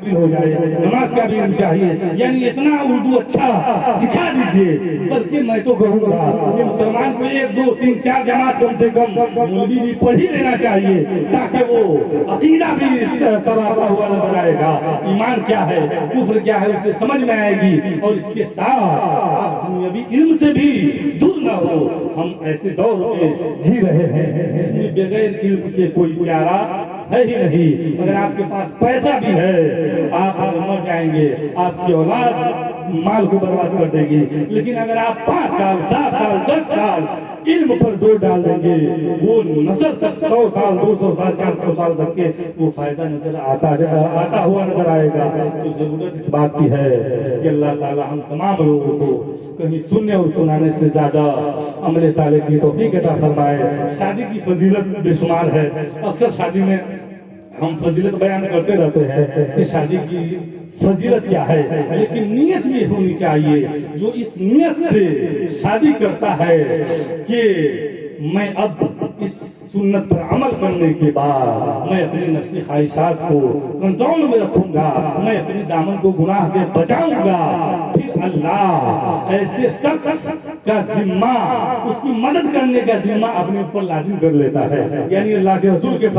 मुकम्मिल हो जाए, नमाज का भी इल्म चाहिए, यानी इतना उर्दू अच्छा सिखा दीजिए। बल्कि मैं तो कहूँगा कि मुसलमान को 1 2 3 4 जमात कम से कम मौलवी भी पढ़ ही लेना चाहिए, ताकि वो अकीदा भी सवारा हुआ नजर आएगा, ईमान क्या है, कुफ्र क्या है उसे समझ में आएगी। और इसके साथ आप दुनियावी इल्म से भी दूर न हो। हम ऐसे दौर में जी रहे हैं जिसमें बगैर इल्म के कोई चारा है ही नहीं। अगर आपके पास पैसा भी है, आप अगर मर जाएंगे, आपकी औलाद माल को बर्बाद कर देगी, लेकिन अगर आप 5 साल 7 साल 10 साल इल्म पर जोर डाल देंगे, वो नस्ल तक 100 साल 200 साल 400 साल तक के वो फायदा नजर आता हुआ नजर आएगा। तो जरूरत इस बात की है कि अल्लाह ताला हम तमाम लोगों को कहीं सुनने और सुनाने से ज्यादा अमले साले की तौफीक अता फरमाए। शादी की फजीलत बेशुमार है। अक्सर शादी में हम फजीलत बयान करते रहते हैं कि शादी की फजीलत क्या है, लेकिन नीयत ये होनी चाहिए। जो इस नीयत से शादी करता है कि मैं अब इस सुन्नत पर अमल करने के बाद मैं अपनी नफ्सी ख्वाहिशात को कंट्रोल में रखूंगा, मैं अपने दामन को गुनाह से बचाऊंगा, फिर अल्लाह ऐसे शख्स का जिम्मा, उसकी मदद करने का जिम्मा अपने ऊपर लाजिम कर लेता है। यानी अल्लाह के रसूल का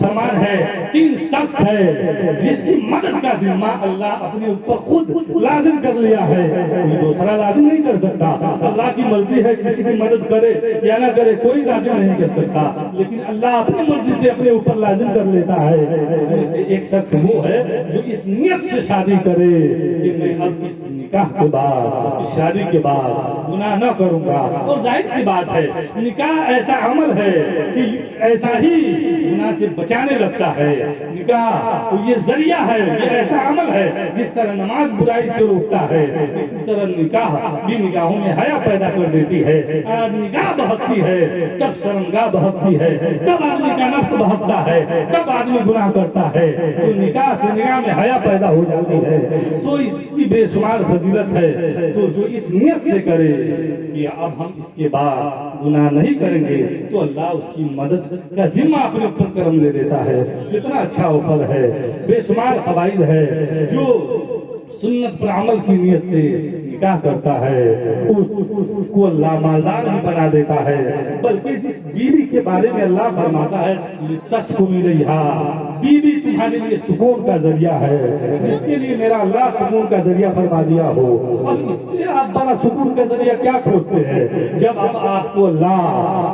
फरमान है, 3 शख्स है जिसकी मदद का जिम्मा अल्लाह अपने ऊपर खुद लाजिम कर लिया है, कोई दूसरा लाजिम नहीं कर सकता। अल्लाह की मर्जी है किसी की मदद करे या ना करे, कोई लाजिम नहीं कर सकता, लेकिन अल्लाह अपनी मर्जी से अपने ऊपर लाजिम कर लेता है। एक शख्स वो है जो इस नियत से शादी करे कि मैं अब इस निकाह के बाद, इस शादी के बाद गुनाह न करूंगा। और जाहिर सी बात है, निकाह ऐसा अमल है कि ऐसा ही गुनाह से बचाने लगता है। निकाह ये जरिया है, ये ऐसा अमल है जिस तरह नमाज बुराई से रोकता है, इसी तरह निकाह भी निगाहों में हया पैदा कर देती है। निगाह बहकती है तब शर्मगाह बहकती है, तब आदमी का नफ्स बहकता है, तब आदमी गुनाह करता है। तो निकाह से निगाह में हया पैदा हो जाती है। तो इसकी बेशुमार फजीलत है। तो जो इस नियत से करे कि अब हम इसके बाद गुनाह नहीं करेंगे, तो अल्लाह उसकी मदद का जिम्मा अपने ऊपर करम ले लेता है। कितना अच्छा ऑफर है, बेशुमार फवाइद है। जो सुन्नत पर अमल की नियत से निकाह करता है उसको अल्लाह मालदार भी बना देता है। बल्कि जिस बीवी के बारे में अल्लाह फरमाता है तस्कुनु इलैहा, बीवी तुम्हारे लिए सुकून का जरिया है, जिसके लिए मेरा अल्लाह सुकून का जरिया फरमा दिया हो। और इससे आप बड़ा सुकून का जरिया क्या खोजते हैं, जब अब आपको अल्लाह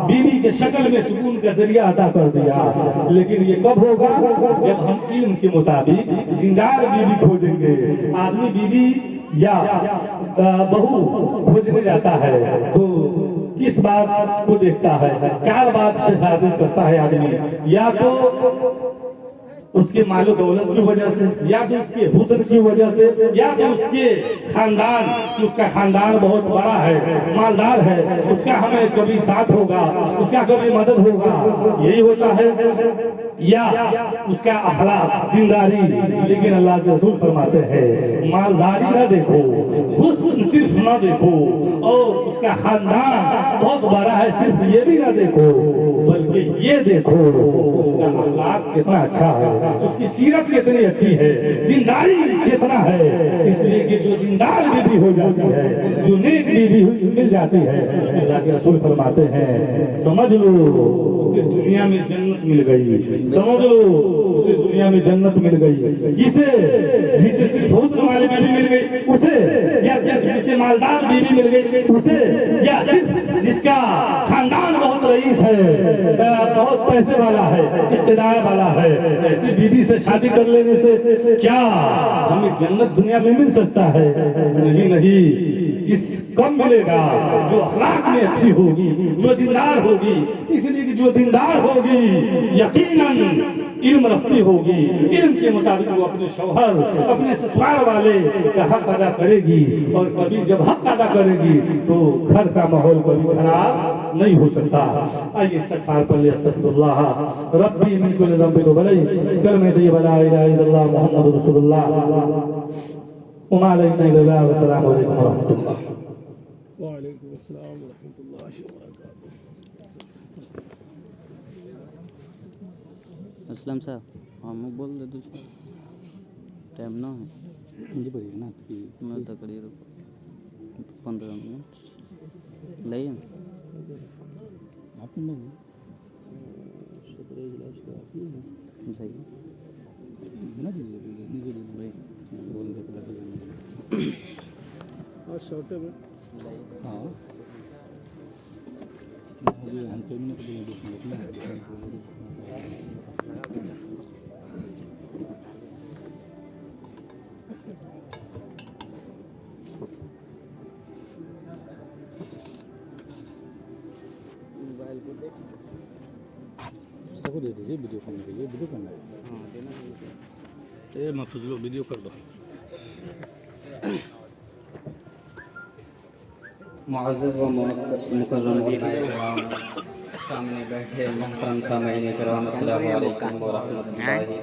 बीवी के शक्ल में सुकून का जरिया अता कर दिया। लेकिन ये कब होगा, जब हम इल्म के मुताबिक दीनदार बीवी खोजेंगे। आदमी बीवी या बहू खोजने जाता है तो किस बात को देखता है, 4 बात से शादी करता है आदमी, या तो उसके मालो दौलत की वजह से, या तो उसके हुस्न की वजह से, या तो उसके खानदान, उसका खानदान बहुत बड़ा है, मालदार है, उसका हमें कभी साथ होगा, उसका कभी मदद होगा, यही होता है, या उसका अखलाक दीनदारी। लेकिन अल्लाह के रसूल फरमाते हैं मालदारी ना देखो, हुस्न सिर्फ ना देखो, और उसका खानदान बहुत बड़ा है सिर्फ ये भी ना देखो, बल्कि ये देखो उसका अखलाक कितना अच्छा है, उसकी सीरत कितनी अच्छी है, दीनदारी कितना है। इसलिए कि जो दीनदार बीवी हो जाती है, जो नेक बीवी मिल जाती है, अल्लाह के रसूल फरमाते हैं समझ लो उसे दुनिया में जन्नत मिल गई, समझ लो उसे दुनिया में जन्नत मिल गई। जिसे सिर्फ हुस्न वाली बीवी मिल गई उसे, या सिर्फ जिसे मालदार बीवी मिल गई उसे, या सिर्फ जिसका खानदान बहुत रईस है, बहुत पैसे वाला है, इख्तिदार वाला है, ऐसी बीवी से शादी कर लेने से क्या हमें जन्नत दुनिया में मिल सकता है? नहीं, किस कम मिलेगा? जो अखलाक में अच्छी होगी, जो दीनदार होगी। इसलिए कि जो दीनदार होगी यकीनन इल्म रखती होगी, इल्म के मुताबिक वो अपने शौहर, अपने ससुराल वाले का हक अदा करेगी। और कभी जब हक अदा करेगी तो घर का माहौल कभी खराब नहीं हो सकता। आइए इस्तग़फ़ार पढ़ ले, अस्तग़फ़िरुल्लाह रब्बी मिन कुल्लि ज़ंबिन व बलई, कलमे तय्यबा ला इलाहा इल्लल्लाह मुहम्मदुर रसूलुल्लाह। वमा अलैना इल्ला अल-बलाग। अस्सलामु अलैकुम व रहमतुल्लाह। व अलैकुम अस्सलाम व रहमतुल्लाहि व बरकातहू। असलम साहब, हम बोल दे दूसरा। टाइम ना है मुझे पड़ेगा ना कि मैं तकरीर 15 मिनट नहीं है आपने नहीं सही ना दीजिए नहीं बोल दे और छोटे में हाँ हम तो नहीं कभी देखना मोबाइल को देख सबको दे दीजिए वीडियो करने के लिए वीडियो करना है हाँ देना ए महफूज लो वीडियो कर दो मुअज़्ज़ज़ व मुकर्रम सामने बैठे मोहतरम सामईन किराम अस्सलामु अलैकुम व रहमतुल्लाहि